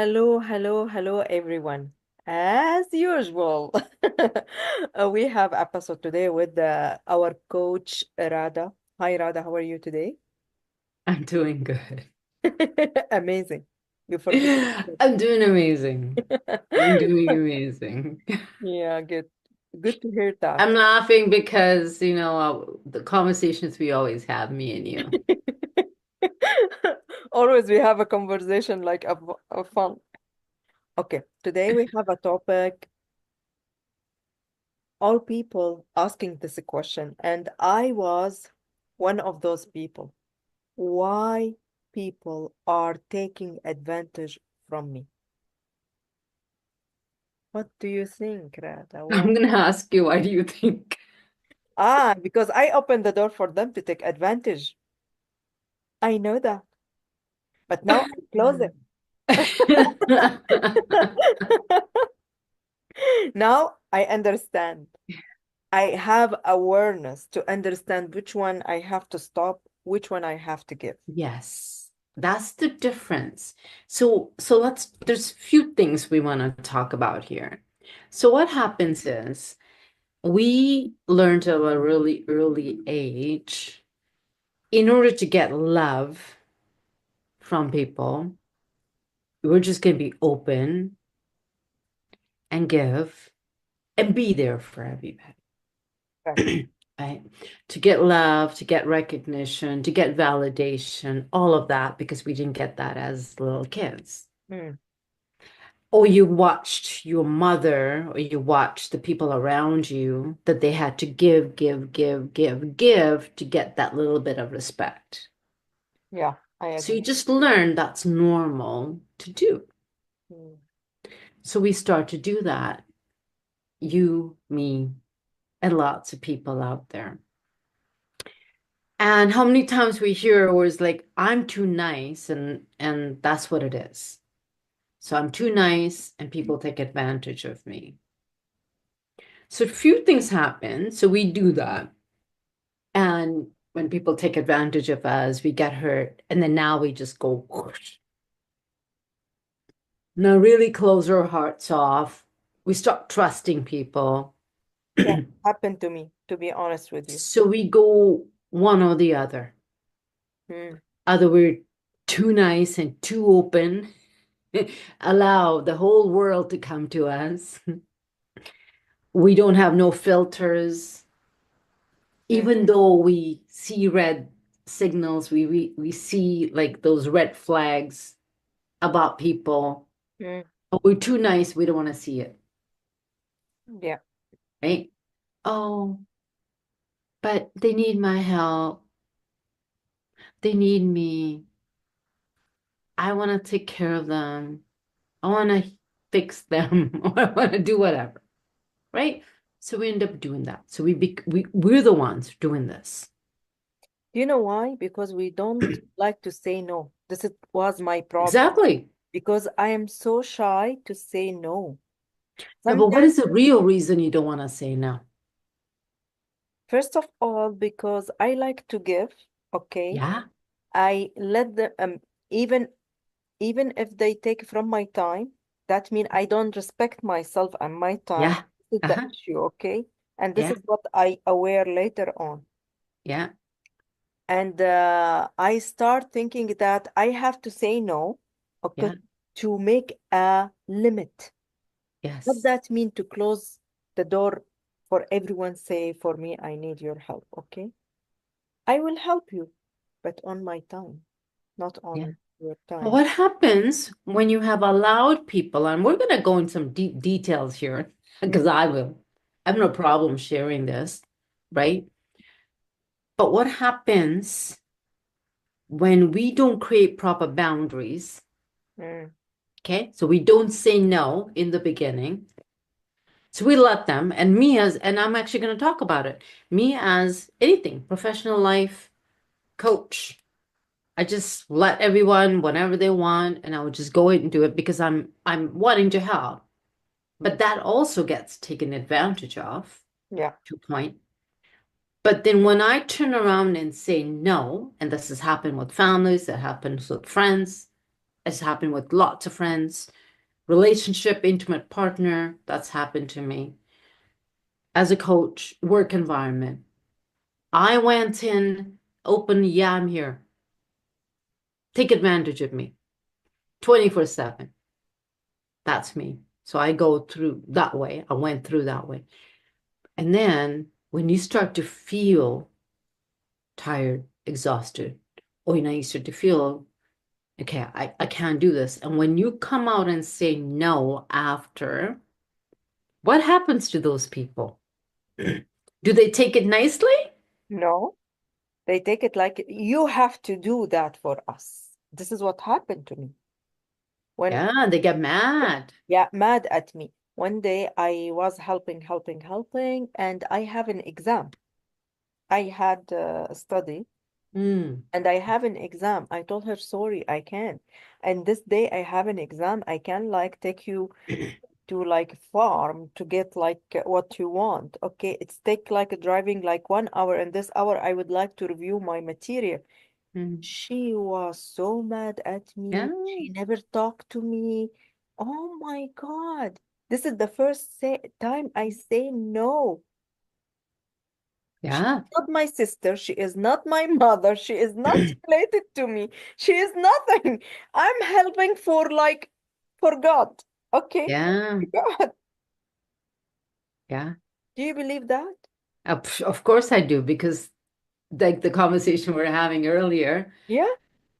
Hello, everyone. As usual, we have episode today with our coach Radha. Hi, Radha. How are you today? I'm doing good. Amazing. You forget. I'm doing amazing. I'm doing amazing. Yeah, good. Good to hear that. I'm laughing because, the conversations we always have, me and you. Always we have a conversation like a fun. Okay, today we have a topic. All people asking this question, and I was one of those people. Why people are taking advantage from me? What do you think, Rada? Why? I'm gonna ask you, why do you think? Because I opened the door for them to take advantage. I know that. But now I close it. Now I understand. I have awareness to understand which one I have to stop, which one I have to give. Yes, that's the difference. So there's a few things we want to talk about here. So what happens is we learned at a really early age, in order to get love from people, we're just going to be open and give and be there for everybody. Right. Right? To get love, to get recognition, to get validation, all of that, because we didn't get that as little kids. Mm, Or you watched your mother, or you watched the people around you that they had to give to get that little bit of respect. yeah, I So you agree. just learn that's normal to do. Mm, So we start to do that. You, me, and lots of people out there. And how many times we hear words like I'm too nice, and that's what it is. So I'm too nice and people take advantage of me. So a few things happen. So we do that. And when people take advantage of us, we get hurt. And then now we just go whoosh. Now really close our hearts off. We stop trusting people. yeah, happened to me, to be honest with you. So we go one or the other. Mm, Either we're too nice and too open, allow the whole world to come to us. We don't have no filters. mm, Even though we see red signals, we see like those red flags about people, mm, but we're too nice, we don't want to see it, yeah, right? Oh, but they need my help. They need me. I want to take care of them. I want to fix them, or I want to do whatever, right? So we end up doing that. So we're the ones doing this. you know why? Because we don't like to say no. Was my problem Exactly. because I am so shy to say no. Yeah, but what Sometimes, is the real reason you don't want to say no? first of all, because I like to give, okay? Yeah, I let them even if they take from my time, that means I don't respect myself and my time. yeah, This is the uh-huh, issue, okay? And this yeah, is what I aware later on. yeah, And I start thinking that I have to say no, okay, yeah, to make a limit. What yes, that mean to close the door for everyone say, for me, I need your help, okay? I will help you, but on my time, not yeah. on your But time. what happens when you have allowed people, and we're going to go in some deep details here, Mm, because I will. I have no problem sharing this, right? But what happens when we don't create proper boundaries? mm, Okay, so we don't say no in the beginning. So we let them, and me as, and I'm actually going to talk about it, me as anything, professional life, coach. I just let everyone whatever they want, and I would just go ahead and do it because I'm wanting to help. But that also gets taken advantage of yeah. to a point. But then when I turn around and say no, and this has happened with families, that happens with friends, It's happened with lots of friends, relationship, intimate partner. That's happened to me. As a coach, work environment. I went in open, yeah, I'm here. Take advantage of me 24/7. That's me. So I go through that way. I went through that way. And then when you start to feel tired, exhausted, or you start to feel, okay, I can't do this. And when you come out and say no after, what happens to those people? Do they take it nicely? No, they take it like you have to do that for us. This is what happened to me. When, Yeah, they get mad. yeah, mad at me. One day I was helping, and I have an exam. I had a study Mm, and I have an exam. I told her, sorry, I can't. And this day I have an exam. I can like take you to like farm to get like what you want. Okay, it's take like driving like 1 hour, and this hour I would like to review my material. mm. She was so mad at Yeah, me. She never talked to me. Oh my God. This is the first time I say no. She is yeah, not my sister. She is not my mother. She is not related to me. She is nothing. I'm helping for like for God. Okay? yeah, God. yeah. Do you believe that? Of course I do, because like the conversation we were having earlier, Yeah.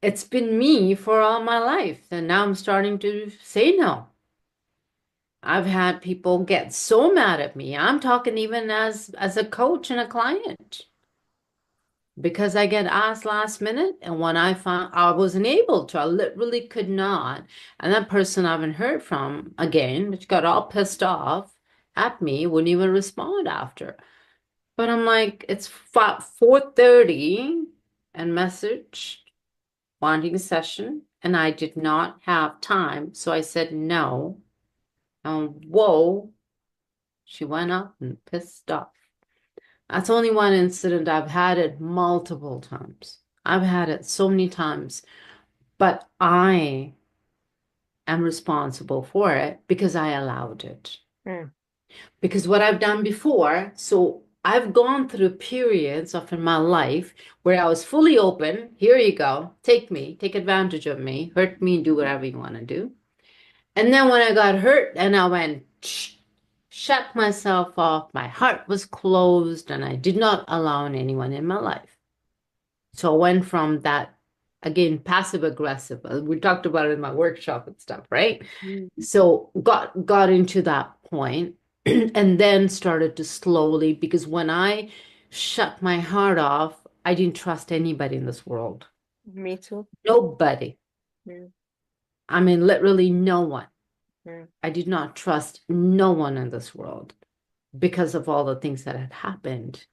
it's been me for all my life. And now I'm starting to say no. I've had people get so mad at me. I'm talking even as a coach and a client, because I get asked last minute, and when I found I wasn't able to, I literally could not. And that person I haven't heard from again, which got all pissed off at me, wouldn't even respond after. But I'm like, it's 4:30 and message wanting a session, and I did not have time. So I said no. And whoa, she went up and pissed off. That's only one incident. I've had it multiple times. I've had it so many times, but I am responsible for it because I allowed it. Mm, Because what I've done before, so I've gone through periods of in my life where I was fully open. Here you go. Take me, take advantage of me, hurt me, do whatever you want to do. And then when I got hurt and I went, shut myself off, my heart was closed, and I did not allow anyone in my life. So I went from that, again, passive aggressive. We talked about it in my workshop and stuff, right? mm. So got into that point and then started to slowly, because when I shut my heart off, I didn't trust anybody in this world. Me too. Nobody. Mm, I mean, literally no one. mm. I did not trust no one in this world because of all the things that had happened.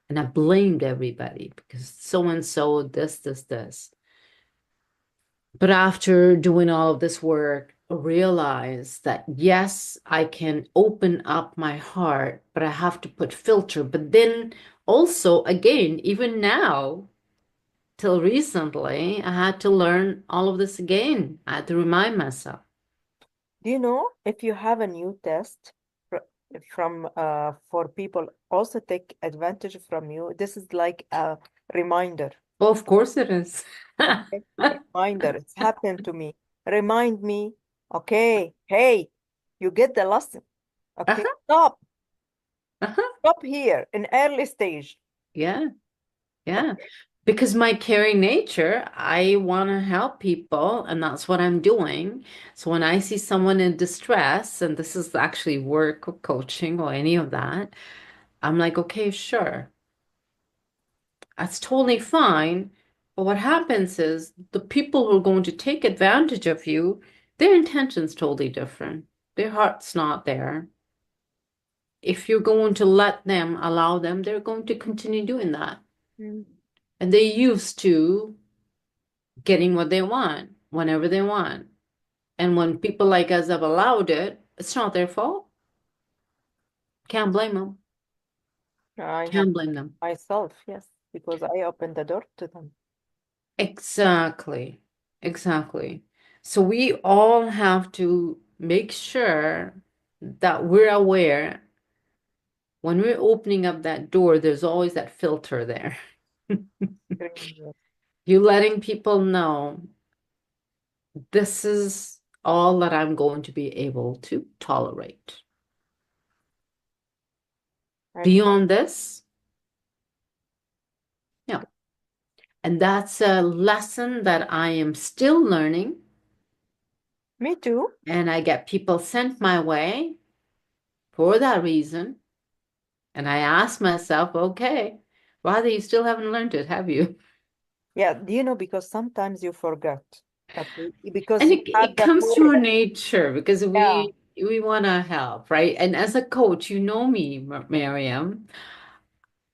And I blamed everybody because so and so, this. But after doing all of this work, I realized that yes, I can open up my heart, but I have to put filter. But then also, again, even now, till recently, I had to learn all of this again. I had to remind myself. Do you know if you have a new test from for people also take advantage from you? This is like a reminder. Oh, of course it is. Okay, reminder. It's happened to me. Remind me. Okay, hey, you get the lesson. Okay, Uh-huh, stop, uh-huh. stop here in early stage. Yeah, yeah. Okay. Because my caring nature, I want to help people, and that's what I'm doing. So when I see someone in distress, and this is actually work or coaching or any of that, I'm like, okay, sure, that's totally fine. But what happens is the people who are going to take advantage of you, their intention's totally different. Their heart's not there. If you're going to let them, allow them, they're going to continue doing that. Mm, And they used to getting what they want whenever they want. And when people like us have allowed it, it's not their fault. Can't blame them. I have Can't blame them. myself, yes, because I opened the door to them. Exactly. Exactly. So we all have to make sure that we're aware when we're opening up that door, there's always that filter there. Great. You letting people know this is all that I'm going to be able to tolerate. Exactly. Beyond this, no. And that's a lesson that I am still learning. Me too. And I get people sent my way for that reason. And I ask myself, okay, Radha, you still haven't learned it, have you? Yeah, do you know, because sometimes you forget. Okay, because And you it had the comes to courage. our nature because Yeah. we want to help, right? And as a coach, you know me, Mariam.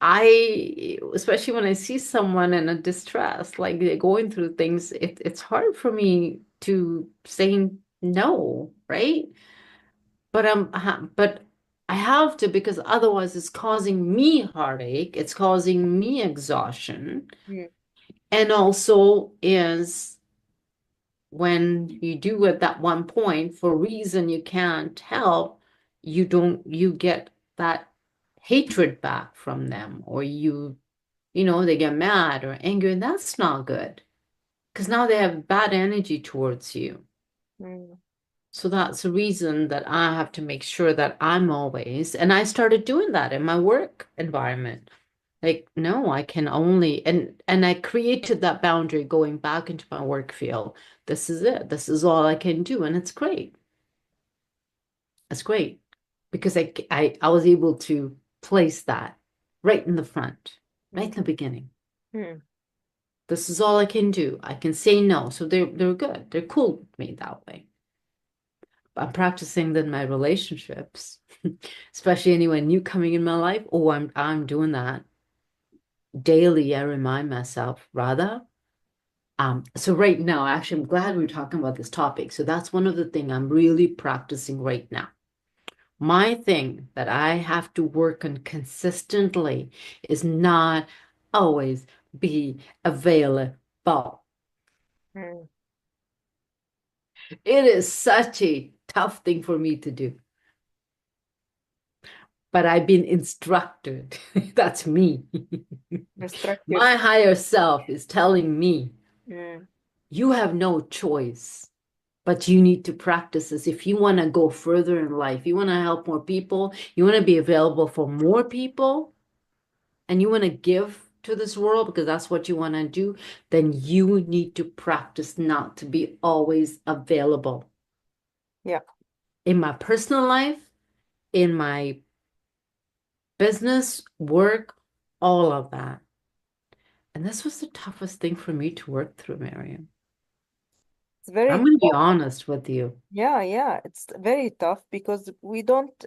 I, especially when I see someone in a distress, like they're going through things, it's hard for me to say no, right? But I have to because otherwise it's causing me heartache, it's causing me exhaustion, Mm, and also is when you do at that one point for a reason you can't help, you get that hatred back from them, or they get mad or angry, and that's not good because now they have bad energy towards you. mm, So that's the reason that I have to make sure that I'm always, and I started doing that in my work environment. Like, no, I can only, and I created that boundary going back into my work field. This is it. This is all I can do, and it's great. It's great because I was able to place that right in the front, right mm, in the beginning. mm. This is all I can do. I can say no. So they're good. They're cool with me that way. I'm practicing that in my relationships, especially anyone new coming in my life. Oh, I'm doing that daily. I remind myself, rather. So right now, actually, I'm glad we're talking about this topic. So that's one of the things I'm really practicing right now. My thing that I have to work on consistently is not always be available. Mm. It is such a tough thing for me to do, but I've been instructed. That's me. Restrict My yourself. higher self is telling me, Mm, you have no choice, but you need to practice this. If you want to go further in life, you want to help more people, you want to be available for more people, and you want to give to this world because that's what you want to do, then you need to practice not to be always available yeah, in my personal life, in my business, work, all of that. And this was the toughest thing for me to work through, Mariam. it's very I'm going to be tough. honest with you. Yeah, yeah, it's very tough because we don't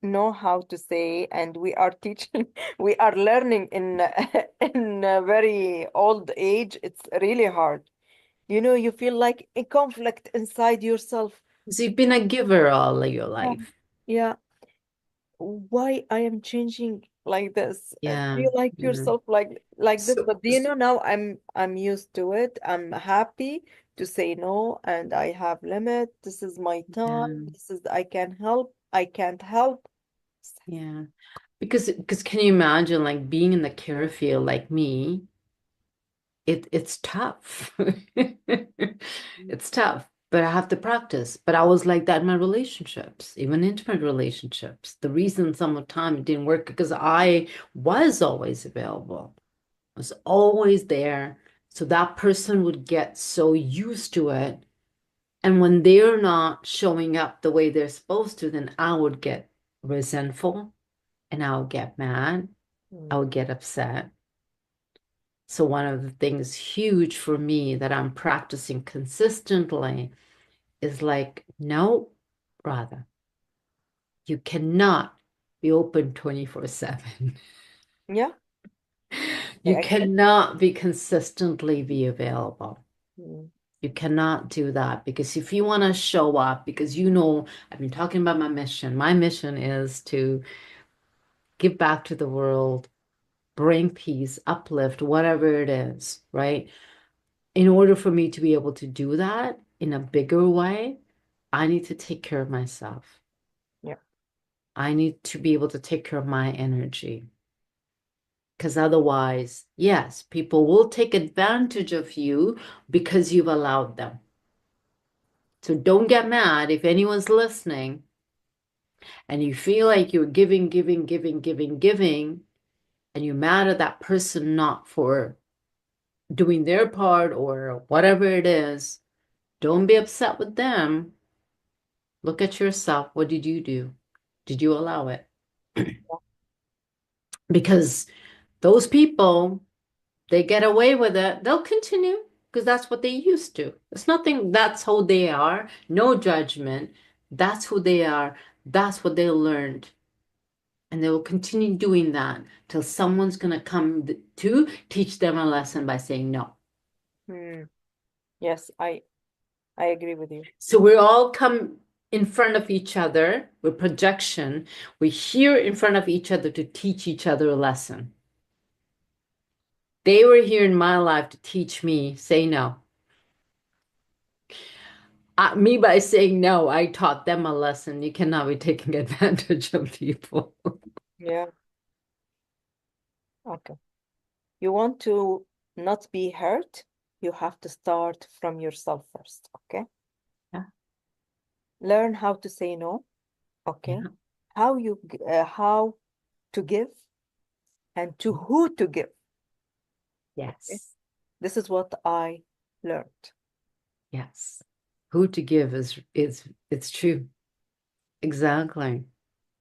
know how to say, and we are teaching, we are learning in in a very old age. It's really hard. You know, you feel like a conflict inside yourself. So you've been a giver all of your Yeah. life. Yeah, why I am changing like this? Do Yeah. you like Yeah. yourself like this? So, But do you know, now I'm used to it. I'm happy to say no, and I have limit. This is my time. yeah. This is I can help. I can't help. Yeah. Because can you imagine like being in the care field like me? It's tough. It's tough, but I have to practice. But I was like that in my relationships, even intimate relationships. The reason some of the time it didn't work because I was always available. I was always there. So that person would get so used to it. And when they're not showing up the way they're supposed to, then I would get resentful and I would get mad. I Mm. would get upset. So, one of the things huge for me that I'm practicing consistently is like, no, rather, you cannot be open 24/7. Yeah, You I agree. cannot be consistently be available. Mm. You cannot do that because if you want to show up, because I've been talking about my mission. My mission is to give back to the world, bring peace, uplift, whatever it is, right? in order for me to be able to do that in a bigger way, I need to take care of myself. Yeah. I need to be able to take care of my energy. Because otherwise, yes, people will take advantage of you because you've allowed them. So don't get mad if anyone's listening and you feel like you're giving, giving, giving, giving, giving, and you're mad at that person not for doing their part or whatever it is. Don't be upset with them. Look at yourself. What did you do? Did you allow it? Because those people, they get away with it. They'll continue because that's what they used to. It's nothing, that's who they are. No judgment. That's who they are. That's what they learned. And they will continue doing that till someone's going to come to teach them a lesson by saying no. Hmm. Yes, I agree with you. So we all come in front of each other with projection. We're here in front of each other to teach each other a lesson. They were here in my life to teach me, say no. Me by saying no, I taught them a lesson. You cannot be taking advantage of people. Yeah. Okay. You want to not be hurt, you have to start from yourself first. Okay. Yeah, Learn how to say no. Okay. yeah, How to give and to who to give. Okay. yes, This is what I learned. yes. Who to give is it's true. Exactly.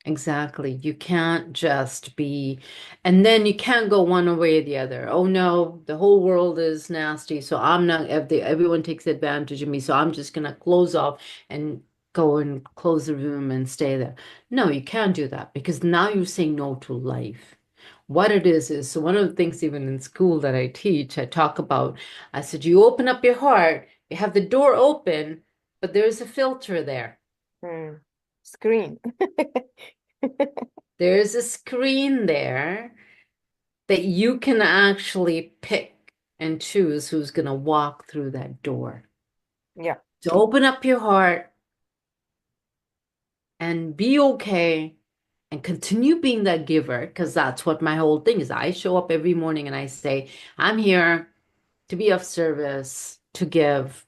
Exactly. You can't just be, and then you can't go one way or the other. Oh no, the whole world is nasty. So I'm not, if everyone takes advantage of me. So I'm just going to close off and go and close the room and stay there. No, you can't do that because now you're saying no to life. What it is, so one of the things even in school that I teach, I talk about, I said, you open up your heart, you have the door open, but there's a filter there. Hmm. Screen. There's a screen there that you can actually pick and choose who's going to walk through that door. Yeah. So open up your heart and be okay and continue being that giver because that's what my whole thing is. I show up every morning and I say, I'm here to be of service, to give.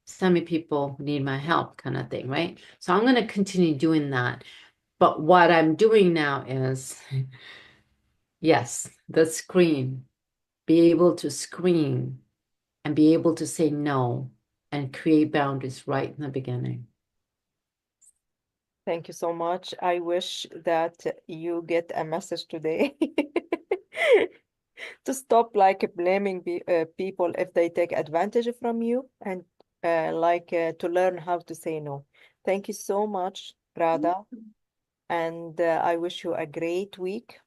So many people need my help, kind of thing, right? So I'm going to continue doing that. But what I'm doing now is, yes, the screen, be able to screen and be able to say no and create boundaries right in the beginning. Thank you so much. I wish that you get a message today to stop like blaming people if they take advantage from you and to learn how to say no. Thank you so much, Radha, and I wish you a great week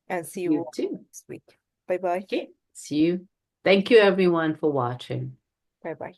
and see you You too. next week. Bye bye. Okay. See you. Thank you, everyone, for watching. Bye bye.